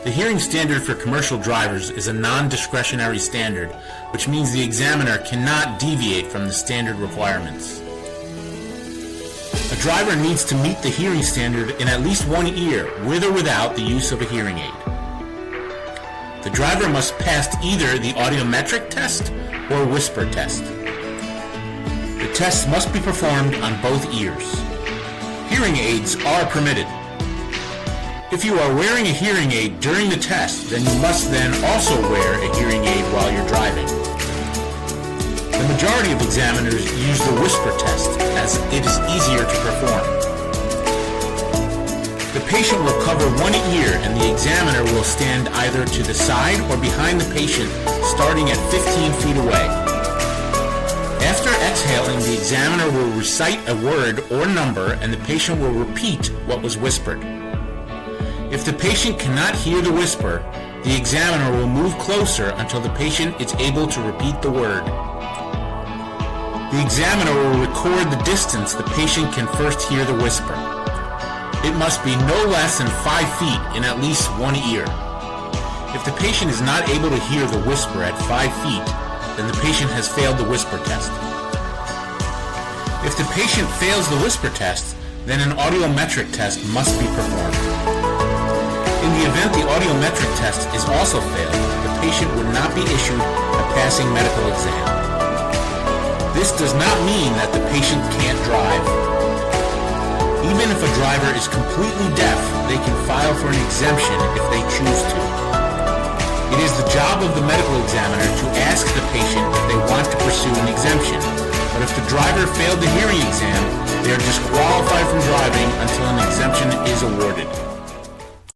The hearing standard for commercial drivers is a non-discretionary standard, which means the examiner cannot deviate from the standard requirements. A driver needs to meet the hearing standard in at least one ear, with or without the use of a hearing aid. The driver must pass either the audiometric test or whisper test. The tests must be performed on both ears. Hearing aids are permitted. If you are wearing a hearing aid during the test, then you must then also wear a hearing aid while you're driving. The majority of examiners use the whisper test as it is easier to perform. The patient will cover one ear and the examiner will stand either to the side or behind the patient, starting at 15 feet away. After exhaling, the examiner will recite a word or number and the patient will repeat what was whispered. If the patient cannot hear the whisper, the examiner will move closer until the patient is able to repeat the word. The examiner will record the distance the patient can first hear the whisper. It must be no less than 5 feet in at least one ear. If the patient is not able to hear the whisper at 5 feet, then the patient has failed the whisper test. If the patient fails the whisper test, then an audiometric test must be performed. In the event the audiometric test is also failed, the patient would not be issued a passing medical exam. This does not mean that the patient can't drive. Even if a driver is completely deaf, they can file for an exemption if they choose to. It is the job of the medical examiner to ask the patient if they want to pursue an exemption, but if the driver failed the hearing exam, they are disqualified from driving until an exemption is awarded.